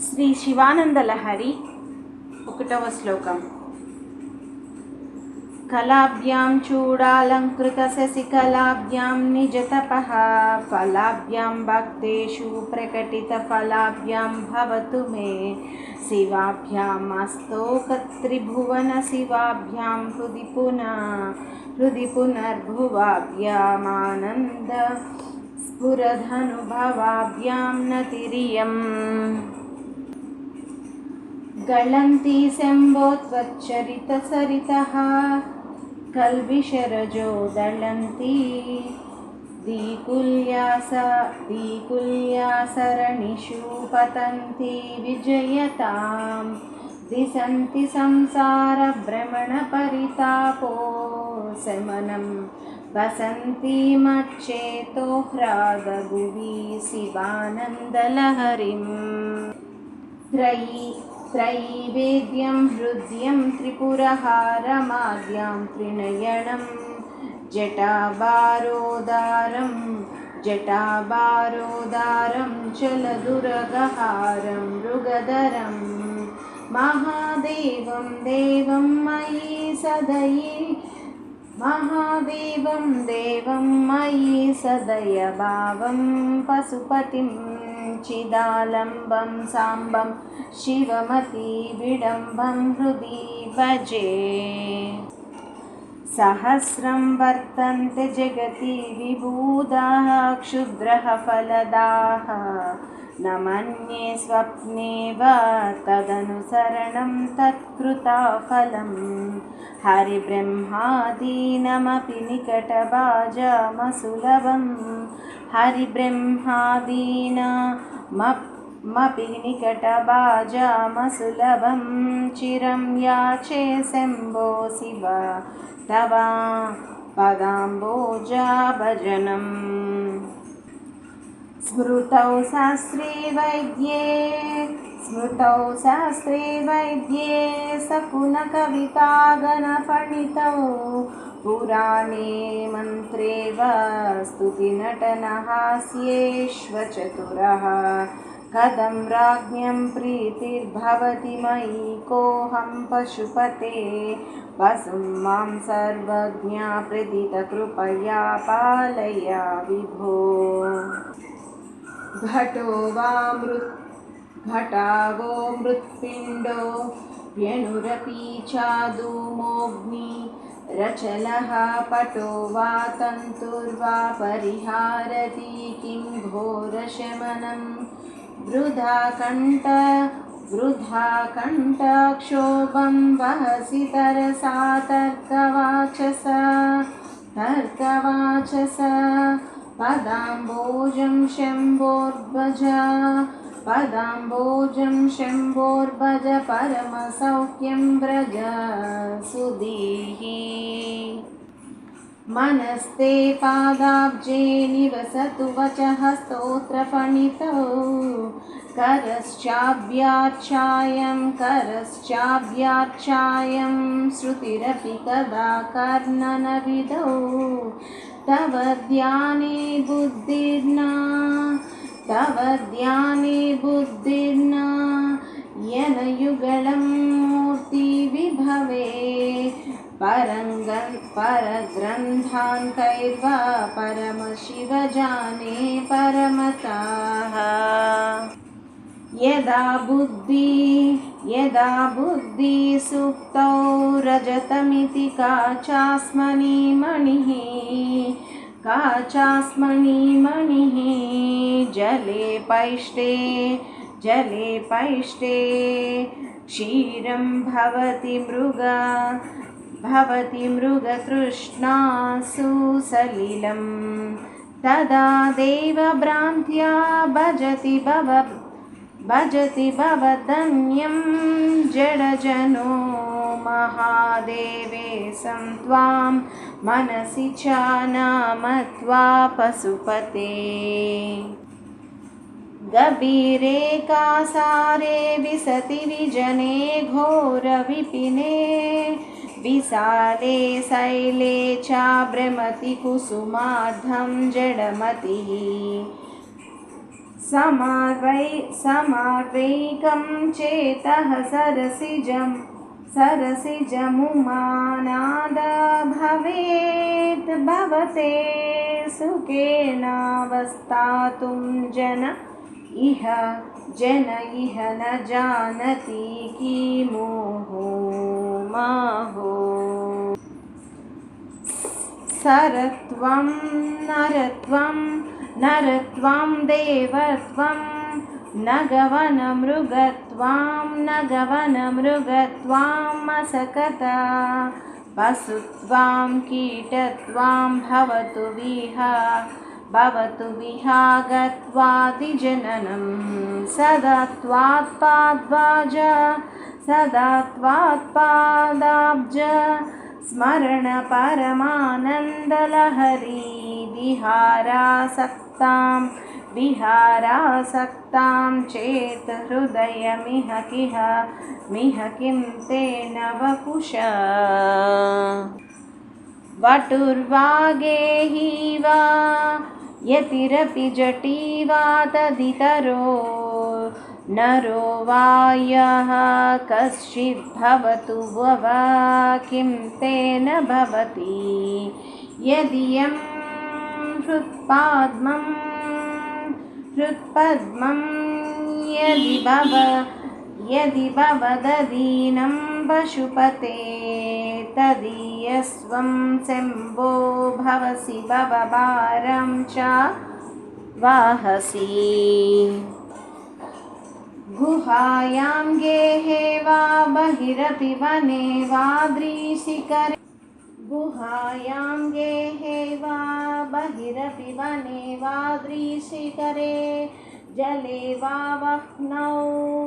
శ్రీ శివానందలహరి 1వ శ్లోకం. కళాభ్యాం చూడాలంకృతశశికళాభ్యాం నిజతపః ఫలాభ్యాం భక్తేషు ప్రకటితఫలాభ్యాం భవతు మే శివాభ్యాం అస్తోకత్రిభువన శివాభ్యాం హృది పునర్భువాభ్యామానంద స్ఫురధనుభవాభ్యాం నతిరియం గళంతి శంభోత్వచ్చరితసరితః కల్విషరజో దళంతి దీకుల్యాసరణిషు పతంతి విజయతాం దిశంతి సంసారభ్రమణపరితాపో శమనం వసంతి మచ్చేతో హ్రాదభువి శివానందలహరిం त्रैवेद्यं हृद्यं त्रिपुरहारमाद्यां त्रिनयनं जटाभारोदारं चलदुरगहारं मृगधरं महादेवं देवं मयि सदयभावं पशुपतिं चिदालम्बं साम्बं शिवमती विडम्बं हृदि भजे सहस्रं वर्तन्ते जगति विबुधाः क्षुद्रः फलदाः न मन्ये स्वप्ने वा तदनुसरणं तत्कृताफलं हरिब्रह्मादीनमपि निकटभाजमसुलभं हरिब्रह्मादीनमपि निकटभाजमसुलभं चिरं याचे शम्भो शिव तव पदाम्बोजाभजनम् स्मृतौ शास्त्रे वैद्ये सकुनकवितागणफणितौ पुराणे मन्त्रे वा स्तुतिनटनहास्येष्वचतुरः कथं राज्ञं प्रीतिर्भवति मयि कोऽहं पशुपते वसुं मां सर्वज्ञा प्रदितकृपया पालय विभो घटावो मृत्पिण्डो व्यणुरपि चाधूमोऽग्नि रचलः पटो वा तन्तुर्वा परिहारति किं घोरशमनं वृथा कण्ठक्षोभं वहसि तरसा तर्कवाचस पदाम्बोजं शम्भोर्भज परमसौख्यं व्रज सुधीः मनस्ते पादाब्जे निवसतु वचः स्तोत्रफणितौ करश्चाभ्यार्चायं श्रुतिरपि कदा कर्णनविदौ तव ध्याने बुद्धिर्ना यनयुगलं मूर्तिविभवे परग्रन्थान् कैर्वा परमशिवजाने परमताः यदा बुद्धि सुप्तौ रजतमिति काचास्मनि मणिः जले पैष्टे क्षीरं भवति मृगतृष्णा सुसलिलं तदा देवभ्रान्त्या भजति भवदन्यं जडजनो महादेवे सं त्वां मनसि च नामत्वा पशुपते गभीरे कासारे विसति विजने घोरविपिने विशाले शैले च भ्रमति कुसुमार्धं जडमतिः समार्वैकं चेतः सरसिजमुमानाद भवेत् भवते सुखेनावस्थातुं जन इह न जानति किमुहो माहो सरत्वं नरत्वं देवत्वं नगवनमृगत्वं असकता पशुत्वं कीटत्वं भवतु विहागत्वादिजननं सदा त्वात्पादाब्ज स्मरण परमानन्दलहरी विहारासक्तां चेत् हृदयमिह किं तेन वपुष वटुर्वागेहि वा यतिरपि जटी वा तदितरो नरो वा यः कश्चिद्भवतु भव किं तेन भवति यदियं हृत्पद्मं यदि भवदधीनं पशुपते तदीयस्वं शम्भो भवसि भवभारं च वाहसि गुहायां गेहे वा बहिरपि वने वा दृशिखरे जले वा वह्नौ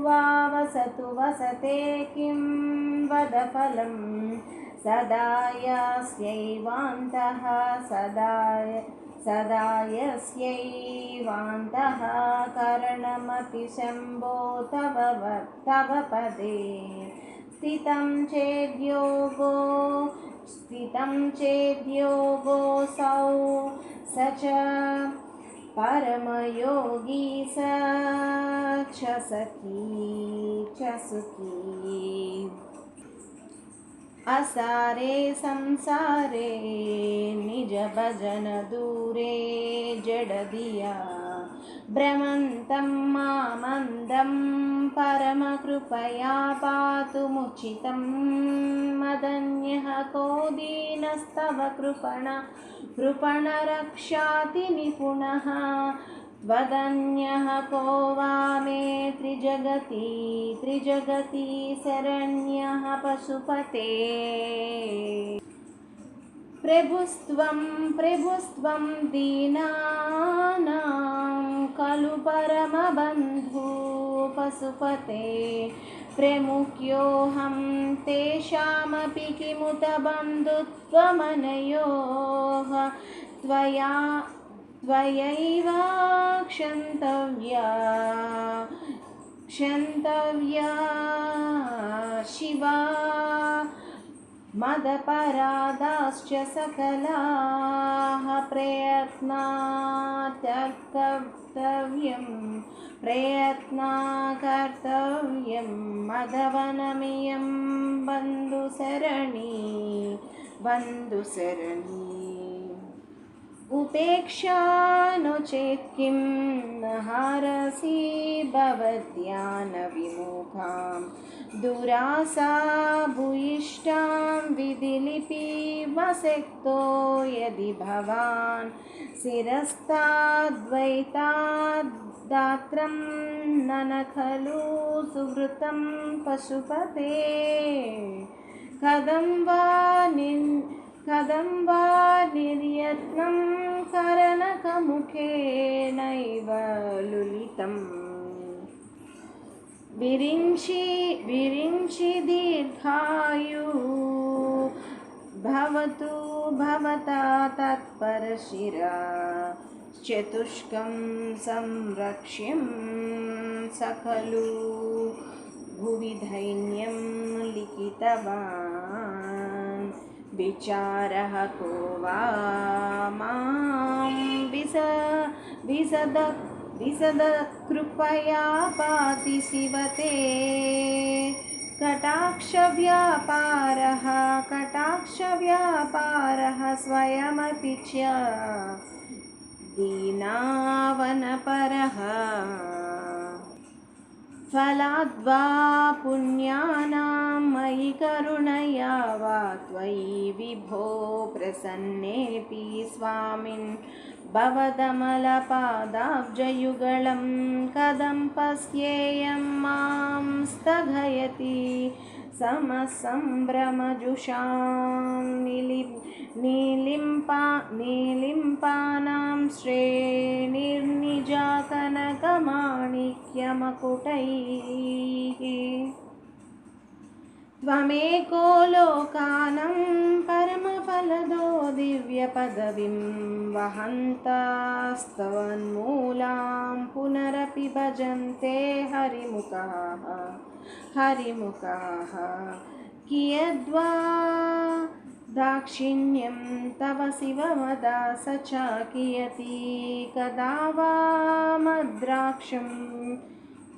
वा वसते किं वद फलं सदा यस्यैवान्तः करणमपि शम्भो तव पदे स्थितं चेद्योगोऽसौ स च परमयोगी स च सुखी असारे संसारे निज भजन दूरे जडदिया भ्रमन्तं मामन्दं परमकृपया पातुमुचितं मदन्यः को दीनस्तव कृपण रक्षाति निपुणः त्वदन्यः को वा मे त्रिजगति शरण्यः पशुपते प्रभुस्त्वं दीनानां खलु परमबन्धु पशुपते प्रमुख्योऽहं तेषामपि किमुत बन्धुत्वमनयोः त्वयैव क्षन्तव्या शिवा मदपराधाश्च सकलाः प्रयत्ना कर्तव्यं मदवनमियं बन्धुसरणी उपेक्षा नो चेत् किं न हारसि भवद्ध्यानविमुखां दुरासा भूयिष्ठां विधिलिपिवसक्तो यदि भवान् शिरस्ताद्वैतादात्रं नन खलु सुहृतं पशुपते कथं वा निर्यत्नं करणकमुखेनैव लुलितम् विरिञ्चि दीर्घायु भवतु भवता तत्परशिरा चतुष्कं संरक्ष्यं सकलु भुवि दैन्यं लिखितवान् विचारः को वा मां विशदकृपया पाति शिवते कटाक्षव्यापारः स्वयमपि च दीनावनपरः फलाद्वा पुण्यानां मयि करुणया वा त्वयि विभो प्रसन्नेऽपि स्वामिन् भवदमलपादाब्जयुगलं कथं पश्येयं मां स्थगयति समसम्भ्रमजुषां नीलिम्पानां श्रेणिर्निजा कनकमाणिक्यमकुटैः त्वमेको लोकानं परमफलदो दिव्यपदवीं वहन्तस्तवन्मूलां पुनरपि भजन्ते हरिमुखाः कियद्वा दाक्षिण्यं तव शिवमदास च कियती कदा वा मद्राक्षं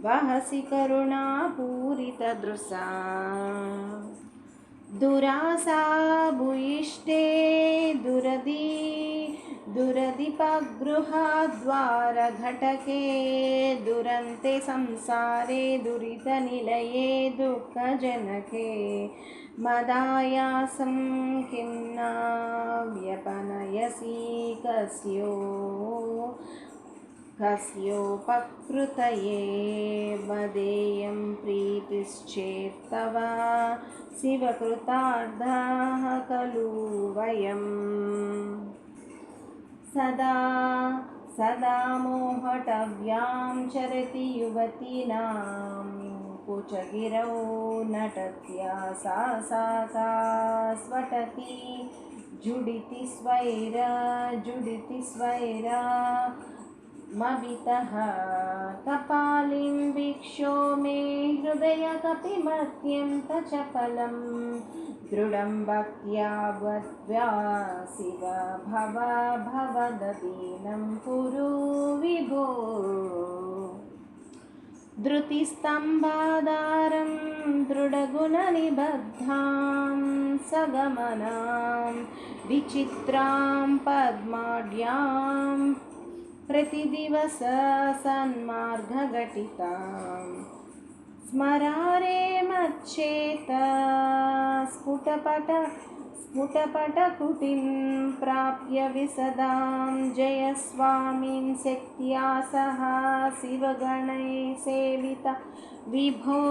वहसि करुणापूरितदृशा दुरासा भूयिष्ठे दुरधिपगृहाद्वारघटके दुरन्ते संसारे दुरितनिलये दुःखजनके मदायासं किं न व्यपनयसि कस्योपकृतये वदेयं प्रीतिश्चेत्तव शिवकृतार्थाः खलु वयम् सदा मोहटव्यां चरति युवतीनां कुचगिरौ नटत्या सा स्वटति जुडिति स्वैरा मवितः कपालिं वीक्षो मे हृदयकपिमत्यं तचपलं दृढं भक्त्या वद्व्या शिव भवददीनं कुरु विभो धृतिस्तम्भाधारं दृढगुणनिबद्धां सगमनां विचित्रां पद्माढ्यां प्रतिदिवस सन्मार्गघटितां स्मरारे मच्चेत स्फुटपटकुटिं प्राप्य विसदां जय स्वामिन् शक्त्या सह शिवगणैः सेविता विभो